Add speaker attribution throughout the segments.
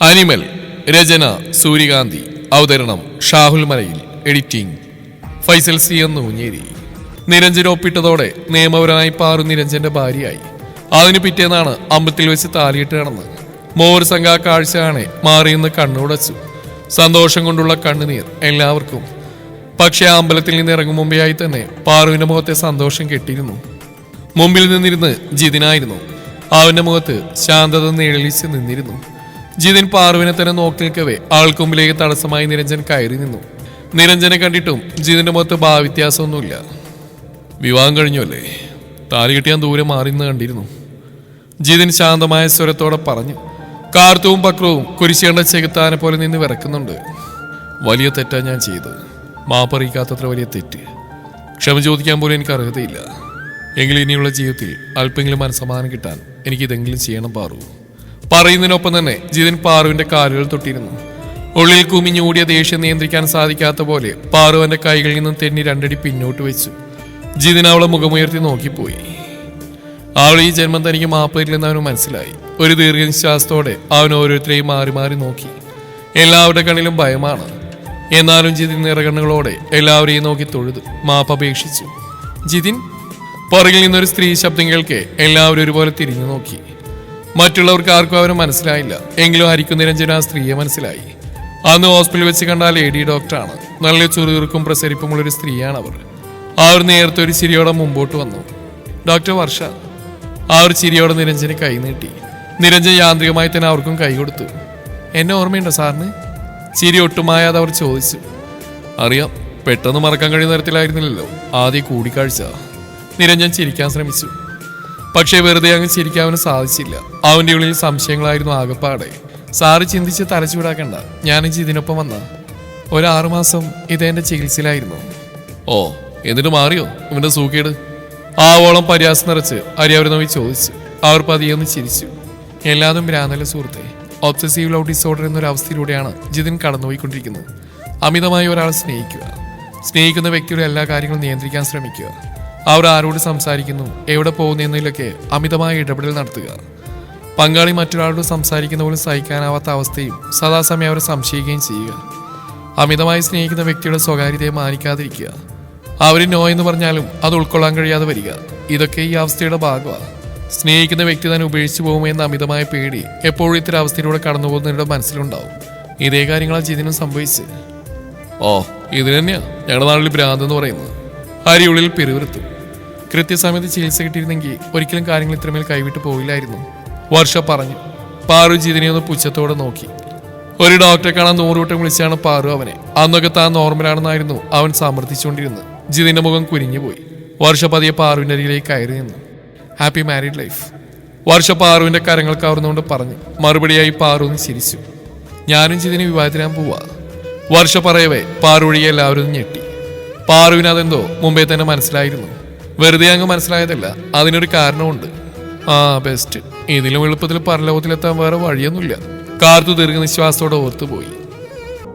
Speaker 1: Animal. രചന സൂര്യകാന്തി. അവതരണം ഷാഹുൽ മലയിൽ. എഡിറ്റിംഗ് ഫൈസൽ സി എന്ന് ഊഞ്ഞേരി. നിരഞ്ജൻ ഒപ്പിട്ടതോടെ നിയമപരമായി പാറു നിരഞ്ജന്റെ ഭാര്യയായി. അതിന് പിറ്റേന്നാണ് അമ്പലത്തിൽ വെച്ച് താലിയിട്ട് കിടന്ന്. മോർ സംഘ കാഴ്ചയാണ് മാറിയെന്ന് കണ്ണുടച്ചു. സന്തോഷം കൊണ്ടുള്ള കണ്ണുനീർ എല്ലാവർക്കും. പക്ഷെ ആ അമ്പലത്തിൽ നിന്ന് ഇറങ്ങും മുമ്പേയായി തന്നെ പാറുവിന്റെ മുഖത്തെ സന്തോഷം കെട്ടിയിരുന്നു. മുമ്പിൽ നിന്നിരുന്ന് ജിതിനായിരുന്നു. അവന്റെ മുഖത്ത് ശാന്തത നിഴലിച്ച് നിന്നിരുന്നു. ജിതിൻ പാറുവിനെ തന്നെ നോക്കി നിൽക്കവേ ആൾക്ക് മുമ്പിലേക്ക് തടസ്സമായി നിരഞ്ജൻ കയറി നിന്നു. നിരഞ്ജനെ കണ്ടിട്ടും ജിതിന്റെ മുഖത്ത് ഭാവവ്യത്യാസമൊന്നുമില്ല. വിവാഹം കഴിഞ്ഞല്ലേ? താലി കെട്ടിയാൻ ദൂരെ മാറി നിന്ന് കണ്ടിരുന്നു. ജിതിൻ ശാന്തമായ സ്വരത്തോടെ പറഞ്ഞു. കാർത്തവും പക്രവും കുരിശേണ്ട ചെകുത്താനെ പോലെ നിന്ന് വിറക്കുന്നുണ്ട്. വലിയ തെറ്റാ ഞാൻ ചെയ്തത്. മാപ്പറിയിക്കാത്തത്ര വലിയ തെറ്റ്. ക്ഷമ ചോദിക്കാൻ പോലും എനിക്ക് അർഹതയില്ല. എങ്കിലും ഇനിയുള്ള ജീവിതത്തിൽ അല്പെങ്കിലും മനസ്സമാധാനം കിട്ടാൻ എനിക്കിതെങ്കിലും ചെയ്യണം പാറു. പറയുന്നതിനൊപ്പം തന്നെ ജിതിൻ പാറുവിന്റെ കാലുകൾ തൊട്ടിരുന്നു. ഉള്ളിൽ കുമിഞ്ഞൂടിയ ദേഷ്യം നിയന്ത്രിക്കാൻ സാധിക്കാത്ത പോലെ പാറു അവന്റെ കൈകളിൽ നിന്നും തെന്നി രണ്ടടി പിന്നോട്ട് വെച്ചു. ജിതിൻ അവളെ മുഖമുയർത്തി നോക്കിപ്പോയി. അവൾ ഈ ജന്മം തനിക്ക് മാപ്പരില്ലെന്ന് അവന് മനസ്സിലായി. ഒരു ദീർഘനിശ്വാസത്തോടെ അവൻ ഓരോരുത്തരെയും മാറി മാറി നോക്കി. എല്ലാവരുടെ കണ്ണിലും ഭയമാണ്. എന്നാലും ജിതിൻ നിറകണ്ണുകളോടെ എല്ലാവരെയും നോക്കി തൊഴുതു മാപ്പപേക്ഷിച്ചു. ജിതിൻ. പുറകിൽ നിന്നൊരു സ്ത്രീ ശബ്ദം കേൾക്കെ എല്ലാവരും ഒരുപോലെ തിരിഞ്ഞു നോക്കി. മറ്റുള്ളവർക്ക് ആർക്കും അവരെ മനസ്സിലായില്ല. എങ്കിലും ഹരിക്കു നിരഞ്ജന ആ സ്ത്രീയെ മനസ്സിലായി. അന്ന് ഹോസ്പിറ്റലിൽ വെച്ച് കണ്ട ലേഡി ഡോക്ടറാണ്. നല്ല ചുറുചുറുക്കും പ്രസരിപ്പുമുള്ളൊരു സ്ത്രീയാണ് അവർ. അവർ നേരത്തെ ഒരു ചിരിയോടെ മുമ്പോട്ട് വന്നു. ഡോക്ടർ വർഷ. ആ ഒരു ചിരിയോടെ നിരഞ്ജന് കൈ നീട്ടി. നിരഞ്ജൻ യാന്ത്രികമായി തന്നെ അവർക്കും കൈ കൊടുത്തു. എന്നെ ഓർമ്മയുണ്ടോ സാറിന്? ചിരി ഒട്ടുമായാതെ അവർ ചോദിച്ചു. അറിയാം, പെട്ടെന്ന് മറക്കാൻ കഴിയുന്ന തരത്തിലായിരുന്നില്ലല്ലോ ആദ്യ കൂടിക്കാഴ്ച. നിരഞ്ജൻ ചിരിക്കാൻ ശ്രമിച്ചു. പക്ഷേ വെറുതെ അങ്ങ് ചിരിക്കാൻ അവന് സാധിച്ചില്ല. അവന്റെ ഉള്ളിൽ സംശയങ്ങളായിരുന്നു ആകപ്പാടെ. സാറ് ചിന്തിച്ച് തലച്ചൂടാക്കണ്ട. ഞാനും ഇതിനൊപ്പം വന്ന 6 മാസം ഇതെന്റെ ചികിത്സയിലായിരുന്നു. ഓ, എന്നിട്ട് മാറിയോ ഇവന്റെ സൂക്കേട്? ആവോളം പരിഹാസം നിറച്ച് അവർ നോക്കി ചോദിച്ചു. അവർ പതിയൊന്ന് ചിരിച്ചു. എല്ലാതും ഭ്രാന്തല്ല സുഹൃത്തെ. ഒബ്സസീവ് ലവ് ഡിസോർഡർ എന്നൊരു അവസ്ഥയിലൂടെയാണ് ജിതിൻ കടന്നുപോയിക്കൊണ്ടിരിക്കുന്നത്. അമിതമായി ഒരാളെ സ്നേഹിക്കുക, സ്നേഹിക്കുന്ന വ്യക്തിയുടെ എല്ലാ കാര്യങ്ങളും നിയന്ത്രിക്കാൻ ശ്രമിക്കുക, അവർ ആരോട് സംസാരിക്കുന്നു, എവിടെ പോകുന്നു എന്നതിലൊക്കെ അമിതമായ ഇടപെടൽ നടത്തുക, പങ്കാളി മറ്റൊരാളോട് സംസാരിക്കുന്ന പോലും സഹിക്കാനാവാത്ത അവസ്ഥയും സദാസമയം അവരെ സംശയിക്കുകയും ചെയ്യുക, അമിതമായി സ്നേഹിക്കുന്ന വ്യക്തിയുടെ സ്വകാര്യതയെ മാനിക്കാതിരിക്കുക, അവർ നോ എന്ന് പറഞ്ഞാലും അത് ഉൾക്കൊള്ളാൻ കഴിയാതെ വരിക, ഇതൊക്കെ ഈ അവസ്ഥയുടെ ഭാഗമാണ്. സ്നേഹിക്കുന്ന വ്യക്തി തന്നെ ഉപേക്ഷിച്ചു പോകുമോ എന്ന അമിതമായ പേടി എപ്പോഴും ഇത്തരം അവസ്ഥയിലൂടെ കടന്നു പോകുന്നവരുടെ മനസ്സിലുണ്ടാവും. ഇതേ കാര്യങ്ങളാണ് ജിതിനും സംഭവിച്ചത്. ഓ, ഇത് തന്നെയാ ഞങ്ങളുടെ നാട്ടിൽ ഭ്രാന്ത് എന്ന് പറയുന്നത്. ഹരിയുള്ളിൽ പിറുവിറുത്തു. കൃത്യസമയത്ത് ചികിത്സ കിട്ടിയിരുന്നെങ്കിൽ ഒരിക്കലും കാര്യങ്ങൾ ഇത്രമേൽ കൈവിട്ട് പോയില്ലായിരുന്നു, വർഷ പറഞ്ഞു. പാറു ജിതിനെ ഒന്ന് പുച്ഛത്തോടെ നോക്കി. ഒരു ഡോക്ടറെ കാണാൻ 100 വട്ടം വിളിച്ചാണ് പാറു അവനെ. അന്നൊക്കെ താൻ നോർമലാണെന്നായിരുന്നു അവൻ സമർത്ഥിച്ചുകൊണ്ടിരുന്നത്. ജിതിന്റെ മുഖം കുനിഞ്ഞുപോയി. വർഷ പതിയെ പാറുവിന്റെ അരികിലേക്ക് കയറി നിന്നു. ഹാപ്പി മാരീഡ് ലൈഫ്, വർഷ പാറുവിന്റെ കരങ്ങൾ കവർന്നുകൊണ്ട് പറഞ്ഞു. മറുപടിയായി പാറു ഒന്ന് ചിരിച്ചു. ഞാനും ജിതിനെ വിവാഹത്തിനാൻ പോവാ, വർഷ പറയവേ പാറു ഒഴികെ എല്ലാവരും ഞെട്ടി. പാറുവിന് അതെന്തോ മുമ്പേ തന്നെ മനസ്സിലായിരുന്നു. വെറുതെ അങ്ങ് മനസ്സിലായതല്ല, അതിനൊരു കാരണമുണ്ട്. ആ ബെസ്റ്റ്, ഇതിലും എളുപ്പത്തിൽ പരലോകത്തിലെത്താൻ വേറെ വഴിയൊന്നുമില്ല. കാർത്തു ദീർഘനിശ്വാസത്തോടെ ഓർത്തുപോയി.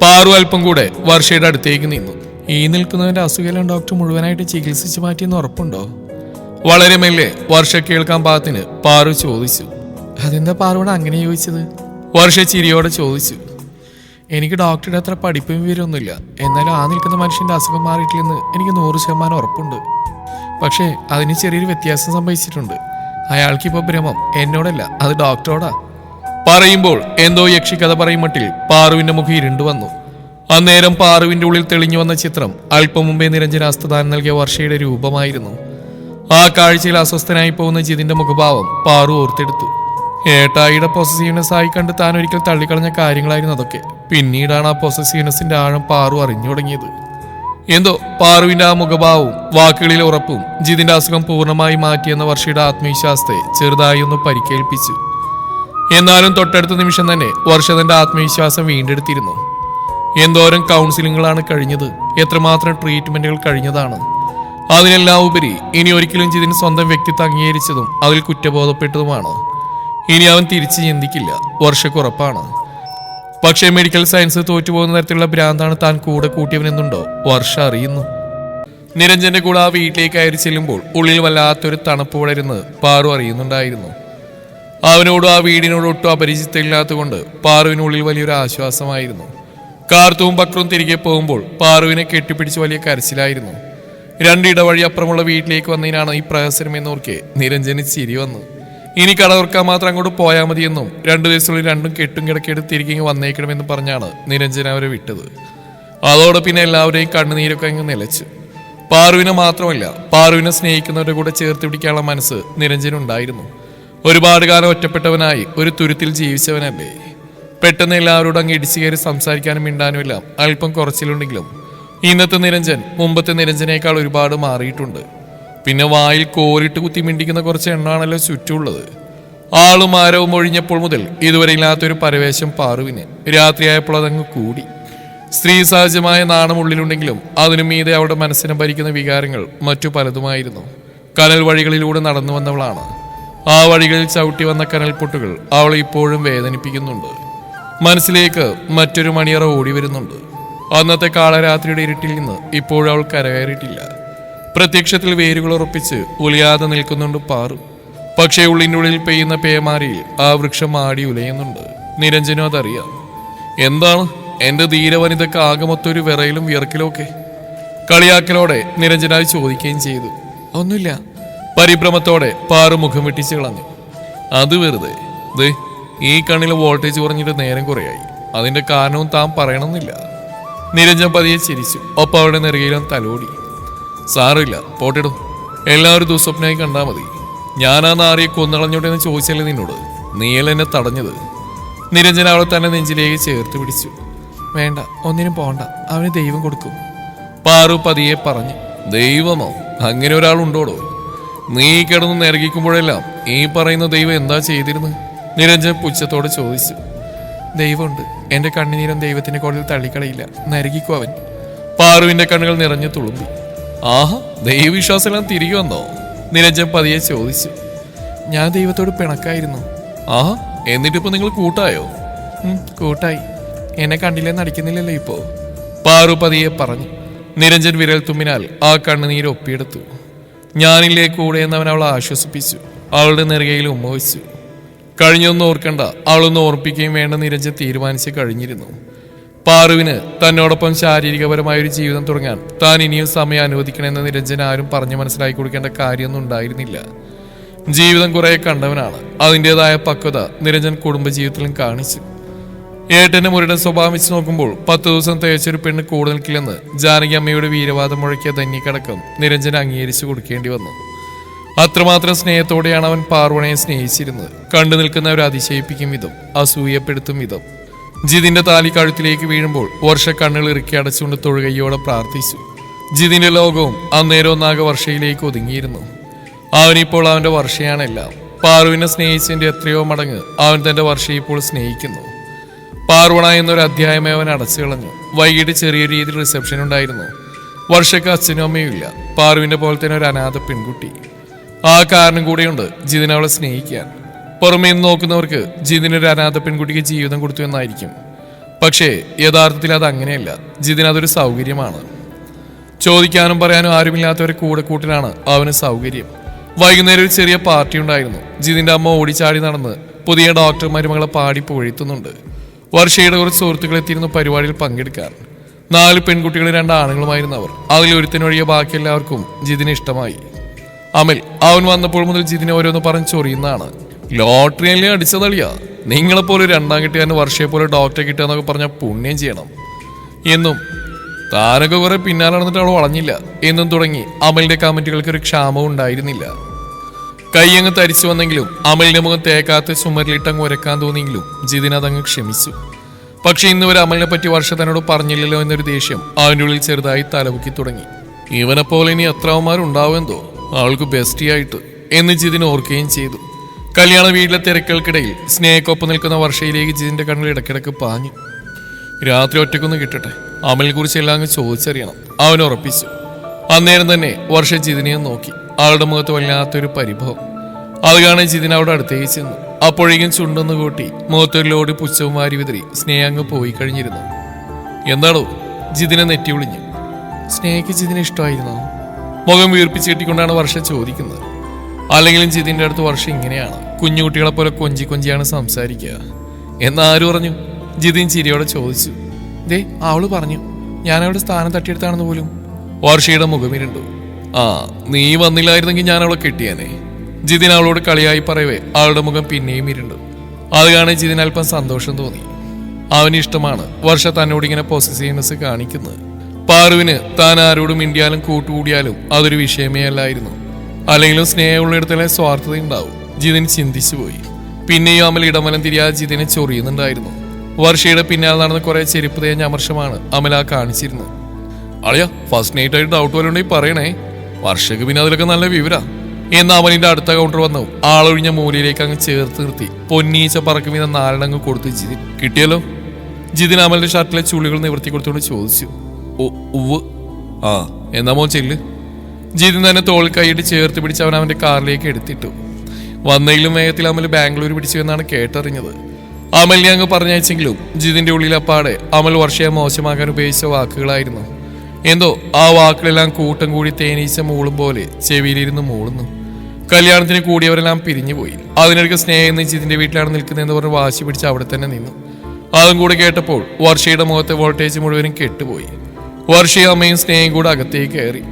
Speaker 1: പാറു അല്പം കൂടെ വർഷയുടെ അടുത്തേക്ക് നിന്നു. ഈ നിൽക്കുന്നവന്റെ അസുഖം ഡോക്ടർ മുഴുവനായിട്ട് ചികിത്സിച്ച് മാറ്റിയെന്ന് ഉറപ്പുണ്ടോ? വളരെ മെല്ലെ വർഷ കേൾക്കാൻ പാകത്തിന് പാറു ചോദിച്ചു. അതെന്താ പാറുവോട് അങ്ങനെ ചോദിച്ചത്? വർഷ ചിരിയോടെ ചോദിച്ചു. എനിക്ക് ഡോക്ടറുടെ അത്ര പഠിപ്പും വിവരമൊന്നുമില്ല. എന്നാലും ആ നിൽക്കുന്ന മനുഷ്യന്റെ അസുഖം മാറിയിട്ടില്ലെന്ന് എനിക്ക് 100% ഉറപ്പുണ്ട്. പക്ഷേ അതിന് ചെറിയൊരു വ്യത്യാസം സംഭവിച്ചിട്ടുണ്ട്. അയാൾക്കിപ്പോൾ ഭ്രമം എന്നോടല്ല, അത് ഡോക്ടറോടാ. പറയുമ്പോൾ എന്തോ യക്ഷിക്കഥ പറയും മട്ടിൽ പാറുവിന്റെ മുഖം ഇരുണ്ടു വന്നു. അന്നേരം പാറുവിന്റെ ഉള്ളിൽ തെളിഞ്ഞു വന്ന ചിത്രം അല്പം മുമ്പേ നിരഞ്ജന ഹസ്തദാനം നൽകിയ വർഷയുടെ രൂപമായിരുന്നു. ആ കാഴ്ചയിൽ അസ്വസ്ഥനായി പോകുന്ന ജിതിന്റെ മുഖഭാവം പാറു ഓർത്തെടുത്തു. ഏട്ടായിയുടെ പൊസസീവ്നെസ് ആയി കണ്ട് താൻ ഒരിക്കൽ തള്ളിക്കളഞ്ഞ കാര്യങ്ങളായിരുന്നു അതൊക്കെ. പിന്നീടാണ് ആ പൊസസീവ്നെസിന്റെ ആഴം പാറു അറിഞ്ഞു തുടങ്ങിയത്. എന്തോ പാറുവിന്റെ ആ മുഖഭാവവും വാക്കുകളിലെ ഉറപ്പും ജിതിന്റെ അസുഖം പൂർണ്ണമായി മാറ്റിയെന്ന വർഷയുടെ ആത്മവിശ്വാസത്തെ ചെറുതായി ഒന്ന് പരിക്കേൽപ്പിച്ചു. എന്നാലും തൊട്ടടുത്ത നിമിഷം തന്നെ വർഷ തന്റെ ആത്മവിശ്വാസം വീണ്ടെടുത്തിരുന്നു. എന്തോരം കൗൺസിലിങ്ങുകളാണ് കഴിഞ്ഞത്, എത്രമാത്രം ട്രീറ്റ്മെന്റുകൾ കഴിഞ്ഞതാണ്. അതിനെല്ലാം ഉപരി ഇനി ഒരിക്കലും ജിതിന് സ്വന്തം വ്യക്തിത്വം അംഗീകരിച്ചതും അതിൽ കുറ്റബോധപ്പെട്ടതുമാണ്. ഇനി അവൻ തിരിച്ച് ചിന്തിക്കില്ല, വർഷക്കുറപ്പാണ്. പക്ഷേ മെഡിക്കൽ സയൻസ് തോറ്റുപോകുന്ന തരത്തിലുള്ള ഭ്രാന്താണ് താൻ കൂടെ കൂട്ടിയവനെന്നുണ്ടോ വർഷ അറിയുന്നു. നിരഞ്ജന്റെ കൂടെ ആ വീട്ടിലേക്ക് കയറി ചെല്ലുമ്പോൾ ഉള്ളിൽ വല്ലാത്തൊരു തണുപ്പ് വളരുന്നത് പാറു അറിയുന്നുണ്ടായിരുന്നു. അവനോടും ആ വീടിനോടും ഒട്ടും അപരിചിതമില്ലാത്തതുകൊണ്ട് പാറുവിനുള്ളിൽ വലിയൊരു ആശ്വാസമായിരുന്നു. കാർത്തവും ബക്രും തിരികെ പോകുമ്പോൾ പാറുവിനെ കെട്ടിപ്പിടിച്ച് വലിയ കരച്ചിലായിരുന്നു. രണ്ടിടവഴി അപ്പുറമുള്ള വീട്ടിലേക്ക് വന്നതിനാണ് ഈ പ്രഹസനം എന്നോർക്കെ നിരഞ്ജന് ചിരി വന്നു. ഇനി കട തുറക്കാൻ മാത്രം അങ്ങോട്ട് പോയാൽ മതിയെന്നും 2 ദിവസത്തിനുള്ളിൽ രണ്ടും കെട്ടും കിടക്കെടുത്ത് തിരികെ വന്നേക്കണമെന്ന് പറഞ്ഞാണ് നിരഞ്ജൻ അവരെ വിട്ടത്. അതോടെ പിന്നെ എല്ലാവരെയും കണ്ണുനീരൊക്കെ അങ്ങ് നിലച്ചു. പാറുവിനെ മാത്രമല്ല, പാറുവിനെ സ്നേഹിക്കുന്നവരുടെ കൂടെ ചേർത്ത് പിടിക്കാനുള്ള മനസ്സ് നിരഞ്ജനുണ്ടായിരുന്നു. ഒരുപാട് കാലം ഒറ്റപ്പെട്ടവനായി ഒരു തുരുത്തിൽ ജീവിച്ചവനല്ലേ. പെട്ടെന്ന് എല്ലാവരോടും അങ്ങ് ഇടിച്ചു കയറി സംസാരിക്കാനും മിണ്ടാനും എല്ലാം അല്പം കുറച്ചിലുണ്ടെങ്കിലും ഇന്നത്തെ നിരഞ്ജൻ മുമ്പത്തെ നിരഞ്ജനേക്കാൾ ഒരുപാട് മാറിയിട്ടുണ്ട്. പിന്നെ വായിൽ കോരിട്ട് കുത്തി മിണ്ടിക്കുന്ന കുറച്ച് എണ്ണാണല്ലോ ചുറ്റുമുള്ളത്. ആളും ആരവും ഒഴിഞ്ഞപ്പോൾ മുതൽ ഇതുവരെ ഇല്ലാത്തൊരു പരവേശം പാറുവിന് രാത്രിയായപ്പോൾ അതങ്ങ് കൂടി. സ്ത്രീ സഹജമായ നാണമുള്ളിലുണ്ടെങ്കിലും അതിനു മീതെ അവളുടെ മനസ്സിനെ ഭരിക്കുന്ന വികാരങ്ങൾ മറ്റു പലതുമായിരുന്നു. കനൽ വഴികളിലൂടെ നടന്നു വന്നവളാണ്. ആ വഴികളിൽ ചവിട്ടി വന്ന കനൽപ്പൊട്ടുകൾ അവളെ ഇപ്പോഴും വേദനിപ്പിക്കുന്നുണ്ട്. മനസ്സിലേക്ക് മറ്റൊരു മണിയറ ഓടി വരുന്നുണ്ട്. അന്നത്തെ കാളരാത്രിയുടെ ഇരുട്ടിൽ നിന്ന് ഇപ്പോഴും അവൾ കരകയറിയിട്ടില്ല. പ്രത്യക്ഷത്തിൽ വേരുകൾ ഉറപ്പിച്ച് ഉലയാതെ നിൽക്കുന്നുണ്ട് പാറു. പക്ഷേ ഉള്ളിനുള്ളിൽ പെയ്യുന്ന പേമാരിയിൽ ആ വൃക്ഷം ആടി ഉലയുന്നുണ്ട്. നിരഞ്ജനും അതറിയാം. എന്താണ് എന്റെ ധീരവനിതക്ക് ആകെ മൊത്തൊരു വിറയിലും വിയർക്കിലും ഒക്കെ? കളിയാക്കലോടെ നിരഞ്ജനായി ചോദിക്കുകയും ചെയ്തു. ഒന്നുമില്ല. പരിഭ്രമത്തോടെ പാറു മുഖം വെട്ടിച്ച് കളഞ്ഞു. അത് വെറുതെ. ദേ, ഈ കണ്ണിലെ വോൾട്ടേജ് കുറഞ്ഞിട്ട് നേരം കുറയായി. അതിന്റെ കാരണവും താൻ പറയണമെന്നില്ല. നിരഞ്ജൻ പതിയെ ചിരിച്ചു. ഒപ്പം അവരുടെ നെറുകയിലും തലോടി. സാറില്ല, പോട്ടിടും. എല്ലാവരും ദുസ്വപ്നമായി കണ്ടാൽ മതി. ഞാനാ നാറിയെ കൊന്നളഞ്ഞോട്ടെന്ന് ചോദിച്ചല്ലേ നിന്നോട്? നീയല്ല എന്നെ തടഞ്ഞത്. നിരഞ്ജൻ അവളെ തന്നെ നെഞ്ചിലേക്ക് ചേർത്ത് പിടിച്ചു. വേണ്ട, ഒന്നിനും പോണ്ട, അവന് ദൈവം കൊടുക്കും. പാറു പതിയെ പറഞ്ഞു. ദൈവമോ? അങ്ങനെ ഒരാളുണ്ടോടോ? നീ കിടന്ന് നിരകിക്കുമ്പോഴെല്ലാം ഈ പറയുന്ന ദൈവം എന്താ ചെയ്തിരുന്നു? നിരഞ്ജൻ പുച്ഛത്തോടെ ചോദിച്ചു. ദൈവമുണ്ട്. എന്റെ കണ്ണുനീരം ദൈവത്തിന്റെ കോടതിയിൽ തള്ളിക്കളയില്ല. നരകിക്കും അവൻ. പാറുവിന്റെ കണ്ണുകൾ നിറഞ്ഞു തുളുമ്പി. ആഹാ, ദൈവവിശ്വാസമെല്ലാം തിരികെ വന്നോ? നിരഞ്ജൻ പതിയെ ചോദിച്ചു. ഞാൻ ദൈവത്തോട് പിണക്കായിരുന്നു. ആഹാ, എന്നിട്ടിപ്പോ നിങ്ങൾ കൂട്ടായോ? കൂട്ടായി. എന്നെ കണ്ടില്ലെന്ന് അടിക്കുന്നില്ലല്ലോ ഇപ്പോ, പാറു പതിയെ പറഞ്ഞു. നിരഞ്ജൻ വിരൽ തുമ്പിനാൽ ആ കണ്ണുനീര് ഒപ്പിയെടുത്തു. ഞാനില്ലേ കൂടെ എന്നവൻ അവളെ ആശ്വസിപ്പിച്ചു. അവളുടെ നെറുകയിൽ ഉമ്മ വെച്ചു. കഴിഞ്ഞൊന്നും ഓർക്കണ്ട, അവളൊന്ന് ഓർപ്പിക്കുകയും വേണ്ട നിരഞ്ജൻ തീരുമാനിച്ച് കഴിഞ്ഞിരുന്നു. പാറുവിന് തന്നോടൊപ്പം ശാരീരികപരമായ ഒരു ജീവിതം തുടങ്ങാൻ താൻ ഇനിയും സമയം അനുവദിക്കണമെന്ന് നിരഞ്ജൻ ആരും പറഞ്ഞു മനസ്സിലാക്കി കൊടുക്കേണ്ട കാര്യമൊന്നും ഉണ്ടായിരുന്നില്ല. ജീവിതം കുറെ കണ്ടവനാണ്. അതിൻ്റെതായ പക്വത നിരഞ്ജൻ കുടുംബജീവിതത്തിലും കാണിച്ചു. ഏട്ടന്റെ മുരടൻ സ്വഭാവം വെച്ച് നോക്കുമ്പോൾ 10 ദിവസം തേച്ചൊരു പെണ്ണ് കൂടെ നിൽക്കില്ലെന്ന് ജാനകി അമ്മയുടെ വീരവാദം മുഴക്കിയ ധന്യക്കടക്കം നിരഞ്ജൻ അംഗീകരിച്ചു കൊടുക്കേണ്ടി വന്നു. അത്രമാത്രം സ്നേഹത്തോടെയാണ് അവൻ പാർവണയെ സ്നേഹിച്ചിരുന്നത്. കണ്ടു നിൽക്കുന്നവരെ അതിശയിപ്പിക്കും വിധം, അസൂയപ്പെടുത്തും വിധം. ജിതിന്റെ താലി കഴുത്തിലേക്ക് വീഴുമ്പോൾ വർഷ കണ്ണുകൾ ഇറുക്കി അടച്ചുകൊണ്ട് തൊഴുകയോടെ പ്രാർത്ഥിച്ചു. ജിതിന്റെ ലോകവും അന്നേരം ഒന്നാകെ വർഷയിലേക്ക് ഒതുങ്ങിയിരുന്നു. അവനിപ്പോൾ അവന്റെ വർഷയാണെല്ലാം. പാറുവിനെ സ്നേഹിച്ചതിന്റെ എത്രയോ മടങ്ങ് അവൻ തന്റെ വർഷയെ ഇപ്പോൾ സ്നേഹിക്കുന്നു. പാർവണ എന്നൊരു അധ്യായമേ അവൻ അടച്ചു കളഞ്ഞു. വൈകിട്ട് ചെറിയ രീതിയിൽ റിസപ്ഷൻ ഉണ്ടായിരുന്നു. വർഷക്ക് അച്ഛനും അമ്മയും ഇല്ല. പാറുവിന്റെ പോലെ തന്നെ ഒരു അനാഥ പെൺകുട്ടി. ആ കാരണം കൂടെയുണ്ട് ജിതിൻ അവളെ സ്നേഹിക്കാൻ. പുറമേ നിന്ന് നോക്കുന്നവർക്ക് ജിതിനൊരു അനാഥ പെൺകുട്ടിക്ക് ജീവിതം കൊടുത്തു എന്നായിരിക്കും. പക്ഷേ യഥാർത്ഥത്തിൽ അത് അങ്ങനെയല്ല. ജിതിൻ അതൊരു സൗകര്യമാണ്. ചോദിക്കാനും പറയാനും ആരുമില്ലാത്തവരെ കൂടെ കൂട്ടിനാണ് അവന് സൗകര്യം. വൈകുന്നേരം ഒരു ചെറിയ പാർട്ടി ഉണ്ടായിരുന്നു. ജിതിന്റെ അമ്മ ഓടിച്ചാടി നടന്ന് പുതിയ ഡോക്ടർ മരുമകളെ പാടി പുകഴ്ത്തുന്നുണ്ട്. വർഷയുടെ കുറച്ച് സുഹൃത്തുക്കൾ എത്തിയിരുന്നു പരിപാടിയിൽ പങ്കെടുക്കാൻ. 4 പെൺകുട്ടികളും 2 ആണുങ്ങളുമായിരുന്നു അവർ. അതിലൊരുത്തിനൊഴിയ ബാക്കി എല്ലാവർക്കും ജിതിനെ ഇഷ്ടമായി. അമൽ അവൻ വന്നപ്പോൾ മുതൽ ജിതിനെ ഓരോന്ന് പറഞ്ഞ് ചൊറിയുന്നതാണ്. ലോട്ടറിയല്ലേ അടിച്ചതളിയാ, നിങ്ങളെപ്പോലെ 2ാം കിട്ടിയാൽ വർഷയെ പോലെ ഡോക്ടറെ കിട്ടുക എന്നൊക്കെ പറഞ്ഞാൽ പുണ്യം ചെയ്യണം എന്നും താനൊക്കെ കുറെ പിന്നാലെ നടന്നിട്ട് അവൾ വളഞ്ഞില്ല എന്നും തുടങ്ങി അമലിന്റെ കമന്റുകൾക്ക് ഒരു ക്ഷാമവും ഉണ്ടായിരുന്നില്ല. കൈയങ്ങ് തരിച്ചു വന്നെങ്കിലും അമലിന്റെ മുഖം തേക്കാത്ത ചുമരിലിട്ടങ്ങ് ഉരക്കാൻ തോന്നിയെങ്കിലും ജിതിൻ അതങ്ങ് ക്ഷമിച്ചു. പക്ഷെ ഇന്ന് വരെ അമലിനെ പറ്റി വർഷ തന്നോട് പറഞ്ഞില്ലല്ലോ എന്നൊരു ദേഷ്യം അവൻ്റെ ഉള്ളിൽ ചെറുതായി തലപൊക്കി തുടങ്ങി. ഇവനെ പോലെ ഇനി എത്രമാരുണ്ടാവുമെന്തോ അവൾക്ക് ബെസ്റ്റിയായിട്ട് എന്ന് ജിതിൻ ഓർക്കുകയും ചെയ്തു. കല്യാണ വീട്ടിലെ തിരക്കുകൾക്കിടയിൽ സ്നേഹക്കൊപ്പം നിൽക്കുന്ന വർഷയിലേക്ക് ജിതിന്റെ കണ്ണുകൾ ഇടയ്ക്കിടയ്ക്ക് പാഞ്ഞു. രാത്രി ഒറ്റക്കൊന്ന് കിട്ടട്ടെ, അമലിനെ കുറിച്ച് എല്ലാം അങ്ങ് ചോദിച്ചറിയണം അവൻ ഉറപ്പിച്ചു. അന്നേരം തന്നെ വർഷ ജിതിനെ നോക്കി. ആളുടെ മുഖത്ത് വല്ലാത്തൊരു പരിഭവം. അത് കാണാൻ ജിതിൻ അവിടെ അടുത്തേക്ക് ചെന്നു. അപ്പോഴേക്കും ചുണ്ടൊന്ന് കൂട്ടി മുഖത്തൊരു ലോഡ് പുച്ഛവും വാരി വിതറി സ്നേഹങ്ങ് പോയി കഴിഞ്ഞിരുന്നു. എന്താണോ? ജിതിനെ നെറ്റി വിളിഞ്ഞു. സ്നേഹയ്ക്ക് ജിതിനെ ഇഷ്ടമായിരുന്നോ? മുഖം വീർപ്പിച്ച് കെട്ടിക്കൊണ്ടാണ് വർഷ ചോദിക്കുന്നത്. അല്ലെങ്കിലും ജിതിന്റെ അടുത്ത് വർഷം ഇങ്ങനെയാണ്. കുഞ്ഞുകുട്ടികളെ പോലെ കൊഞ്ചി കൊഞ്ചിയാണ് സംസാരിക്കുക. എന്നാരും പറഞ്ഞു? ജിതിൻ ചിരിയോടെ ചോദിച്ചു. ദേ അവള് പറഞ്ഞു, ഞാനവളുടെ സ്ഥാനം തട്ടിയെടുത്താണെന്ന് പോലും. വർഷയുടെ മുഖമിരുണ്ടു. ആ, നീ വന്നില്ലായിരുന്നെങ്കിൽ ഞാൻ അവളെ കെട്ടിയാനേ. ജിതിൻ അവളോട് കളിയായി പറയവേ അവളുടെ മുഖം പിന്നെയും ഇരുണ്ടു. അത് കാണാൻ ജിതിന് അല്പം സന്തോഷം തോന്നി. അവന് ഇഷ്ടമാണ് വർഷ തന്നോട് ഇങ്ങനെ പോസസീവ്നെസ് കാണിക്കുന്നത്. പാറുവിന് താൻ ആരോടും മിണ്ടിയാലും കൂട്ടുകൂടിയാലും അതൊരു വിഷയമേ അല്ലായിരുന്നു. അല്ലെങ്കിലും സ്നേഹമുള്ളിടത്തിലെ സ്വാർത്ഥത ഉണ്ടാവും. ജിതിൻ ചിന്തിച്ചു പോയി. പിന്നെയും അമൽ ഇടമലം തിരിയാതെ ജിതിനെ ചൊറിയുന്നുണ്ടായിരുന്നു. വർഷയുടെ പിന്നാലെ നടന്ന കുറെ ചെരുപ്പ് തേഞ്ഞ അമർഷമാണ് അമല കാണിച്ചിരുന്നത്. അളിയ, ഫസ്റ്റ് നൈറ്റ് ആയിട്ട് ഡൗട്ട് വല്ലതുണ്ടെങ്കിൽ പറയണേ. വർഷക്ക് പിന്നെ അതിലൊക്കെ നല്ല വിവര. എന്ന് അമലിന്റെ അടുത്ത കൗണ്ടർ വന്നു ആളൊഴിഞ്ഞ മൂലയിലേക്ക് അങ്ങ് ചേർത്ത് നിർത്തി പൊന്നീച്ച പറക്കും വീത 4 അങ്ങ് കൊടുത്ത് ജിതിൻ. കിട്ടിയല്ലോ? ജിതിൻ അമലിന്റെ ഷർട്ടിലെ ചുളികൾ നിവർത്തി കൊടുത്തുകൊണ്ട് ചോദിച്ചു. ഉവ്. ആ, എന്നാ മോൻ ചെല്ല്. ജിതിൻ തന്നെ തോളിൽ കൈയിട്ട് ചേർത്ത് പിടിച്ച് അവൻ അവന്റെ കാറിലേക്ക് എടുത്തിട്ടു. വന്നെങ്കിലും വേഗത്തിൽ അമൽ ബാംഗ്ലൂർ പിടിച്ചു എന്നാണ് കേട്ടറിഞ്ഞത്. അമലിനെ അങ്ങ് പറഞ്ഞയച്ചെങ്കിലും ജിതിന്റെ ഉള്ളിൽ അപ്പാടെ അമൽ വർഷയെ മോശമാക്കാൻ ഉപയോഗിച്ച വാക്കുകളായിരുന്നു. എന്തോ ആ വാക്കുകളെല്ലാം കൂട്ടം കൂടി തേനീച്ച മൂളും പോലെ ചെവിയിലിരുന്ന് മൂളുന്നു. കല്യാണത്തിന് കൂടിയവരെല്ലാം പിരിഞ്ഞുപോയി. അതിനിടയ്ക്ക് സ്നേഹം ജിതിന്റെ വീട്ടിലാണ് നിൽക്കുന്നതെന്ന് പറഞ്ഞ് വാശി പിടിച്ച് അവിടെ തന്നെ നിന്നു. അതും കൂടെ കേട്ടപ്പോൾ വർഷയുടെ മുഖത്തെ വോൾട്ടേജ് മുഴുവനും കെട്ടുപോയി. വർഷയും അമ്മയും സ്നേഹം കൂടെ അകത്തേക്ക് കയറി.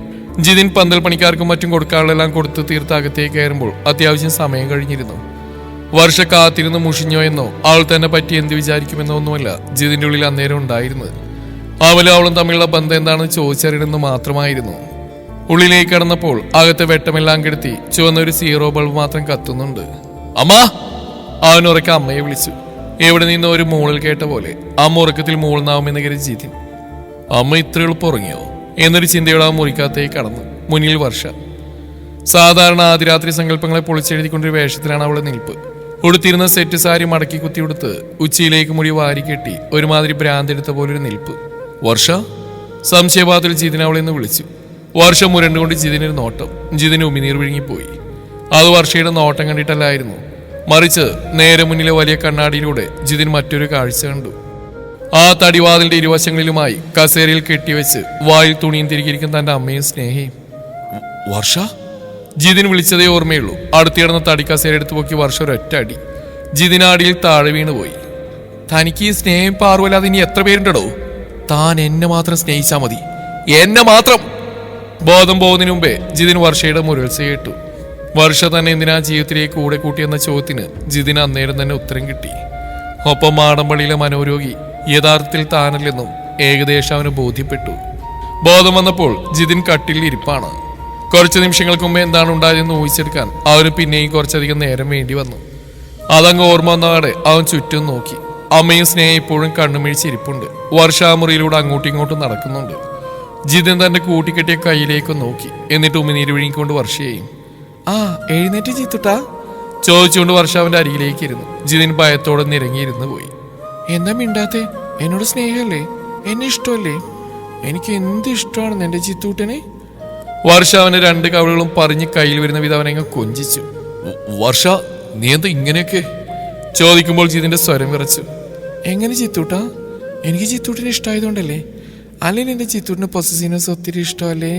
Speaker 1: ജിതിൻ പന്തൽ പണിക്കാർക്കും മറ്റും കൊടുക്കാനുള്ളതെല്ലാം കൊടുത്ത് തീർത്ത് അകത്തേക്ക് കയറുമ്പോൾ അത്യാവശ്യം സമയം കഴിഞ്ഞിരുന്നു. വർഷ കാത്തിരുന്ന് മുഷിഞ്ഞോ എന്നോ അവൾ തന്നെ പറ്റി എന്ത് വിചാരിക്കുമെന്നോ ഒന്നുമല്ല ജിതിന്റെ ഉള്ളിൽ അന്നേരം ഉണ്ടായിരുന്നത്. അവളും അവളും തമ്മിലുള്ള ബന്ധം എന്താണെന്ന് ചോദിച്ചറിയണമെന്ന് മാത്രമായിരുന്നു. ഉള്ളിലേക്ക് കടന്നപ്പോൾ അകത്തെ വെട്ടമെല്ലാം കെടുത്തി ചുവന്ന ഒരു സീറോ ബൾബ് മാത്രം കത്തുന്നുണ്ട്. അമ്മാ! അവനുറക്കെ അമ്മയെ വിളിച്ചു. എവിടെ നിന്നോ ഒരു മൂളൽ കേട്ട പോലെ അമ്മ ഉറക്കത്തിൽ മൂളുന്നാവുമെന്ന് കരുതി ജിതിൻ. അമ്മ ഇത്ര എളുപ്പം ഉറങ്ങിയോ എന്നൊരു ചിന്തയോടെ ആ മുറിക്കകത്തേക്ക് കടന്നു. മുന്നിൽ വർഷ. സാധാരണ ആദിരാത്രി സങ്കല്പങ്ങളെ പൊളിച്ചെഴുതിക്കൊണ്ടൊരു വേഷത്തിലാണ് അവളെ നിൽപ്പ്. ഉടുത്തിരുന്ന സെറ്റ് സാരി മടക്കി കുത്തി ഉടുത്ത് ഉച്ചയിലേക്ക് മുടി വാരി കെട്ടി ഒരുമാതിരി ഭ്രാന്തെടുത്ത പോലൊരു നിൽപ്പ്. വർഷ! സംശയപാത്രത്തിൽ ജിതിൻ അവളെ നിന്ന് വിളിച്ചു. വർഷം മുരണ്ടുകൊണ്ട് ജിതിനൊരു നോട്ടം. ജിതിന് ഉമിനീർ വിഴുങ്ങിപ്പോയി. അത് വർഷയുടെ നോട്ടം കണ്ടിട്ടല്ലായിരുന്നു, മറിച്ച് നേരെ മുന്നിലെ വലിയ കണ്ണാടിയിലൂടെ ജിതിൻ മറ്റൊരു കാഴ്ച കണ്ടു. ആ തടിവാതിലിന്റെ ഇരുവശങ്ങളിലുമായി കസേരയിൽ കെട്ടിവെച്ച് വായിൽ തുണിയും തിരികിരിക്കും തന്റെ അമ്മയും സ്നേഹയും. വർഷ! ജിതിൻ വിളിച്ചതേ ഓർമ്മയുള്ളൂ. അടുത്തിടന്ന തടി കസേര എടുത്തു പോക്കി വർഷ ഒരൊറ്റ അടി. ജിതിനാടിയിൽ താഴെ വീണുപോയി. തനിക്ക് ഈ സ്നേഹം പാർവല്ലാതെ ഇനി എത്ര പേരുണ്ടോ? താൻ എന്നെ മാത്രം സ്നേഹിച്ചാ മതി, എന്നെ മാത്രം. ബോധം പോകുന്നതിന് മുമ്പേ ജിതിൻ വർഷയുടെ മുരൾച്ച കേട്ടു. വർഷ തന്നെ എന്തിനാ ജീവിതത്തിലേക്ക് കൂടെ കൂട്ടിയെന്ന ചോദ്യത്തിന് ജിതിന് അന്നേരം തന്നെ ഉത്തരം കിട്ടി. ഒപ്പം മാടമ്പള്ളിയിലെ മനോരോഗി യഥാർത്ഥത്തിൽ താനല്ലെന്നും ഏകദേശം അവന് ബോധ്യപ്പെട്ടു. ബോധം വന്നപ്പോൾ ജിതിൻ കട്ടിലിൽ ഇരിപ്പാണ്. കുറച്ച് നിമിഷങ്ങൾക്ക് മുമ്പ് എന്താണ് ഉണ്ടായതെന്ന് ഊഹിച്ചെടുക്കാൻ അവന് പിന്നെയും കുറച്ചധികം നേരം വേണ്ടി വന്നു. അതങ്ങ് ഓർമ്മ വന്നതോടെ അവൻ ചുറ്റും നോക്കി. അമ്മയും സ്നേഹം ഇപ്പോഴും കണ്ണുമിഴിച്ചിരിപ്പുണ്ട്. വർഷാമുറിയിലൂടെ അങ്ങോട്ടും ഇങ്ങോട്ടും നടക്കുന്നുണ്ട്. ജിതിൻ തന്റെ കൂട്ടിക്കെട്ടിയ കയ്യിലേക്ക് നോക്കി. എന്നിട്ട് ഉമിനീര് വിഴുങ്ങിക്കൊണ്ട് വർഷയെയും. ആ, എഴുന്നേറ്റ് ജിത്തുട്ടാ ചോദിച്ചുകൊണ്ട് വർഷ അവന്റെ അരികിലേക്ക് ഇരുന്നു. ജിതിൻ ഭയത്തോടെ നിരങ്ങിയിരുന്നു പോയി. എന്താ മിണ്ടാത്തെ? എന്നോട് സ്നേഹമല്ലേ? എന്നെ ഇഷ്ടമല്ലേ? എനിക്ക് എന്ത് ഇഷ്ടമാണെന്ന് എന്റെ ജിത്തൂട്ടനെ. വർഷ അവന്റെ 2 കവിളുകളും പറഞ്ഞ് കയ്യിൽ വരുന്ന വിധം അവനെങ്ങ കൊഞ്ചിച്ചു. വർഷ, നീ എന്താ ഇങ്ങനെയൊക്കെ ചോദിക്കുമ്പോൾ ജിതിന്റെ സ്വരം വിറച്ചു. എങ്ങനെ ജിത്തൂട്ടാ? എനിക്ക് ജിത്തൂട്ടിനെ ഇഷ്ടമായതുകൊണ്ടല്ലേ? അല്ലെങ്കിൽ എന്റെ ജിത്തൂട്ടിന് പൊസസീവ്നെസ് ഒത്തിരി ഇഷ്ടമല്ലേ?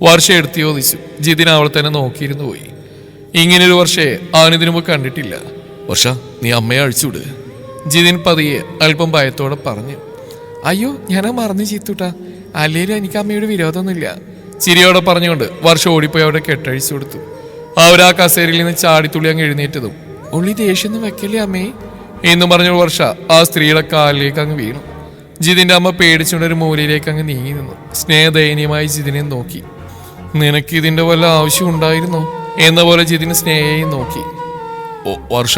Speaker 1: വർഷ എടുത്ത് ചോദിച്ചു. ജിതിൻ അവളെ തന്നെ നോക്കിയിരുന്നു പോയി. ഇങ്ങനൊരു വർഷയെ അവനിതിനു മുമ്പ് കണ്ടിട്ടില്ല. വർഷ, നീ അമ്മയെ അഴിച്ചുവിട്, ജിതിൻ പതിയെ അല്പം ഭയത്തോടെ പറഞ്ഞു. അയ്യോ, ഞാനാ മറന്നു ജിത്തൂട്ടാ. അല്ലേലും എനിക്ക് അമ്മയുടെ വിരോധമൊന്നുമില്ല. ചിരിയോടെ പറഞ്ഞുകൊണ്ട് വർഷ ഓടിപ്പോയി അവിടെ കെട്ടഴിച്ചു കൊടുത്തു. അവരാ കസേരയിൽ നിന്ന് ചാടിത്തുള്ളി അങ്ങ് എഴുന്നേറ്റതും ഉള്ളി ദേഷ്യം വെക്കല്ലേ അമ്മേ എന്നും പറഞ്ഞ വർഷ ആ സ്ത്രീയുടെ കാലിലേക്ക് അങ്ങ് വീണു. ജിതിന്റെ അമ്മ പേടിച്ചുകൊണ്ട് ഒരു മൂലയിലേക്ക് അങ്ങ് നീങ്ങി നിന്നു. സ്നേഹദയനീയമായി ജിതിനെ നോക്കി. നിനക്ക് ഇതിന്റെ വല്ല ആവശ്യം ഉണ്ടായിരുന്നോ എന്ന പോലെ ജിതിന് സ്നേഹയും നോക്കി. ഓ വർഷ,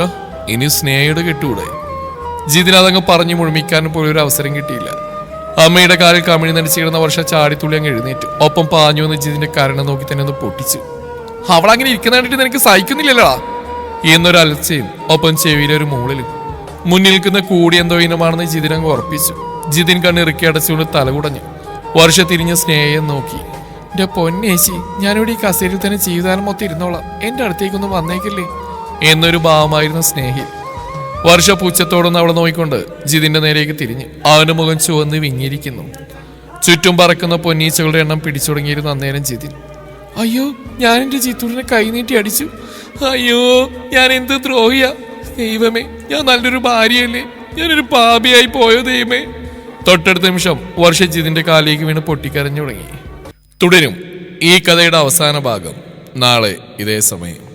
Speaker 1: ഇനി സ്നേഹയുടെ കെട്ടുകൂടെ? ജിതിന് അതങ്ങ് പറഞ്ഞു മുഴുമിക്കാൻ പോലും ഒരു അവസരം കിട്ടിയില്ല. അമ്മയുടെ കാലിൽ കമിഴി നടിച്ചു കിടന്ന വർഷ ചാടിത്തുള്ളി അങ്ങ് എഴുന്നേറ്റു. ഒപ്പം പാഞ്ഞു വന്ന് ജിതിന്റെ കരണം നോക്കി തന്നെ ഒന്ന് പൊട്ടിച്ചു. അവളങ്ങനെ ഇരിക്കുന്ന കണ്ടിട്ട് നിനക്ക് സഹിക്കുന്നില്ലല്ലോ എന്നൊരു അലർച്ചയും ഒപ്പം ചെവിയിലൊരു മൂളലും. മുന്നിൽ നിൽക്കുന്ന കൂടി എന്തോ ഇനമാണെന്ന് ജിതിൻ അങ്ങ് ഉറപ്പിച്ചു. ജിതിൻ കണ്ണിറുക്കി അടച്ചുകൊണ്ട് തലകുടഞ്ഞു. വർഷ തിരിഞ്ഞ സ്നേഹം നോക്കി. എന്റെ പൊന്നേച്ചി, ഞാനിവിടെ ഈ കസേരയിൽ തന്നെ ജീവിതകാലം മൊത്തം ഇരുന്നോളാം, എന്റെ അടുത്തേക്കൊന്നും വന്നേക്കില്ലേ എന്നൊരു ഭാവമായിരുന്നു സ്നേഹിൽ. വർഷ പൂച്ചത്തോടൊന്ന് അവളെ നോക്കിക്കൊണ്ട് ജിതിന്റെ നേരേക്ക് തിരിഞ്ഞു. അവന്റെ മുഖം ചുവന്ന് വിങ്ങിയിരിക്കുന്നു. ചുറ്റും പറക്കുന്ന പൊന്നീച്ചകളുടെ എണ്ണം പിടിച്ചുടങ്ങിയിരുന്നു അന്നേരം ജിതിൻ. അയ്യോ, ഞാൻ എന്റെ ജിത്തുവിനെ കൈനീട്ടി അടിച്ചു. അയ്യോ, ഞാൻ എന്ത് ദ്രോഹിയാ ദൈവമേ. ഞാൻ നല്ലൊരു ഭാര്യയല്ലേ, ഞാനൊരു പാപിയായി പോയോ ദൈവമേ. തൊട്ടടുത്ത നിമിഷം വർഷ ജിതിന്റെ കാലിലേക്ക് വീണ് പൊട്ടിക്കരഞ്ഞു തുടങ്ങി. തുടരും ഈ കഥയുടെ അവസാന ഭാഗം നാളെ ഇതേ സമയം.